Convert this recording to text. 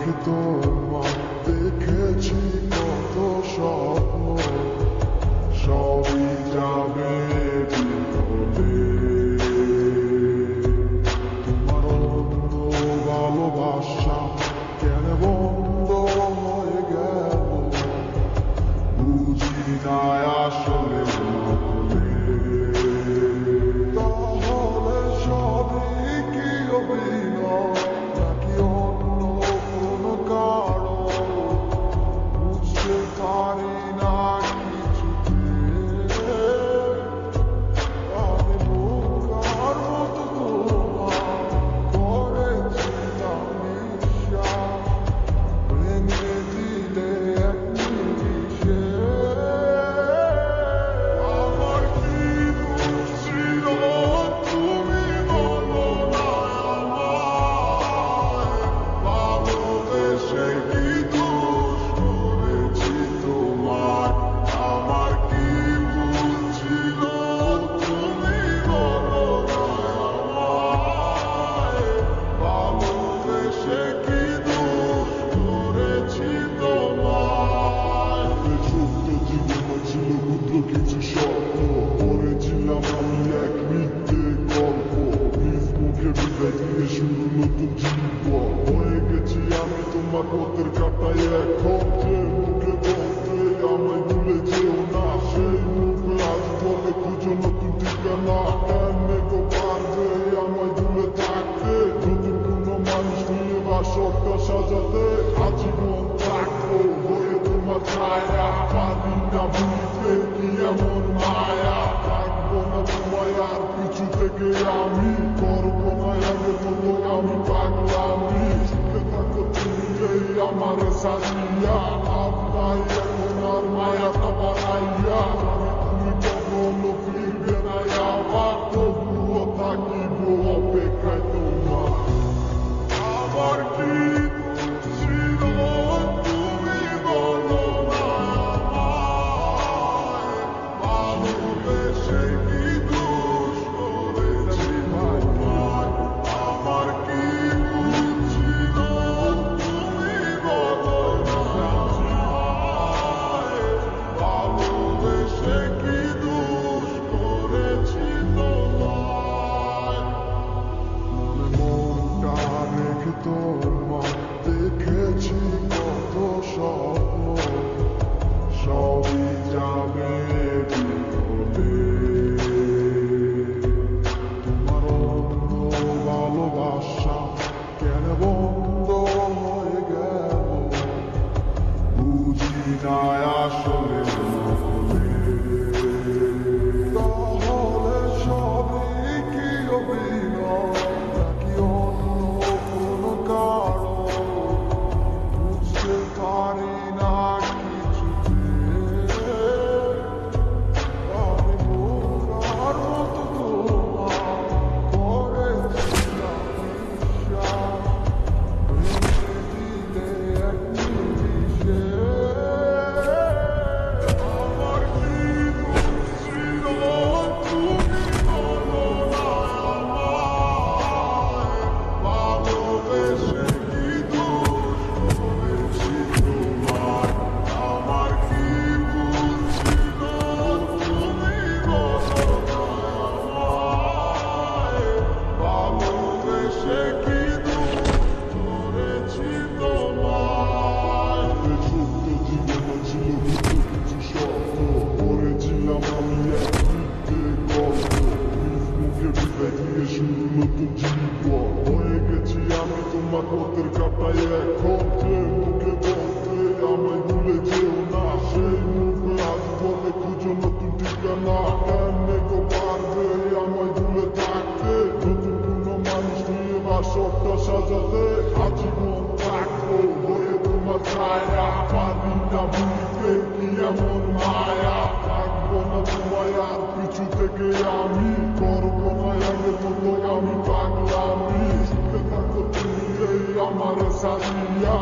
দেখি তোমার দেখেছি কত স্বপ্ন, সবই যাবে বিফলে। তোমার অন্য ভালোবাসা কেন বন্ধ হয়ে গেল, বুঝি না আসলে বলে। তাহলে সবই কি অভিনয় নাকি অন্য কোনো কারণ, বুঝতে পারি না কিছুতে। আমি বোকার মতো তোমার করেছিলাম বিশ্বাস, ভেঙে দিলে এক নিমিষে। আমার কি দোষ ছিল তুমি বলো না আমায়, ভালোবেসে কি দোষ করেছি তোমার। আমার কি ভুল ছিল তুমি বলো না আমায়, ভালোবেসে কি দোষ করেছি তোমার। সত্য জীবন ছিল ক্ষুদ্র কিছু স্বপ্ন, পড়েছিলাম আমি এক মিথ্যে গল্প। নিজ মুখে বিদায় দিয়ে শুরু নতুন জীবন, হয়ে গেছি আমি তোমার পথের কাটায় এখন। যে মুখে বলতে আমায় ভুলে যেও না, সেই মুখে আজ বলে খুঁজো নতুন ঠিকানা। কেমনে গো পারবে আমায় ভুলে থাকতে, নতুন কোনো মানুষ নিয়ে বাসরটা সাজাতে। আজীবন থাকবো হয়ে তোমার ছায়া, পারি না বুঝতে কি এমন মায়া। থাকবো না তোমায় আর পিছু থেকে আমি, করবো না আগের মতো আমি পাগলামি। সুখে থাকো তুমি এই আমার সাজিয়া, আপনাই এখন আর মায়াটা বানাইয়া। তুমি কখনো ফিরবে না আবার, তবুও থাকিব অপেক্ষায় তোমার। আমার কি দোষ ছিল তুমি বলো না আমায়, ভালোবেসে কি দোষ করেছি তোমার। আমার কি ভুল ছিল তুমি বলো না আমায়, ভালোবেসে কি দোষ করেছি তোমার। মনটা রেখে তোমার দেখেছি কত স্বপ্ন, সবই যাবে বিফলে। তোমার অন্য ভালোবাসা কেন বন্ধ হয়ে গেল, বুঝি না আসলে বলে। তাহলে সবই কি অভিনয় নাকি অন্য কোনো কারণ, বুঝতে পারি না কিছুতে। আমি বোকার মতো তোমার করেছিলাম বিশ্বাস, ভেঙে দিলে এক নিমিষে। আমার কি দোষ ছিল তুমি বলো না আমায়, ভালোবেসে কি দোষ করেছি তোমার। আমার কি ভুল ছিল তুমি বলো না আমায়, ভালোবেসে কি দোষ করেছি তোমার। সত্য জীবন ছিল ক্ষুদ্র কিছু স্বপ্ন, পড়েছিলাম আমি এক মিথ্যে গল্প। নিজ মুখে বিদায় দিয়ে শুরু নতুন জীবন, হয়ে গেছি আমি তোমার পথের কাটায় এখন। যে মুখে বলতে আমায় ভুলে যেও না, সেই মুখে আজ বলে খুঁজো নতুন ঠিকানা। কেমনে গো পারবে আমায় ভুলে থাকতে, নতুন কোনো মানুষ নিয়ে বাসরটা সাজাতে। আজীবন থাকবো হয়ে তোমার ছায়া, পারি না বুঝতে কি এমন মায়া। থাকবো না তোমায় আর পিছু থেকে আমি, করবো না আগের মতো আমি পাগলামি। সুখে থাকো তুমি এই আমার সাজিয়া,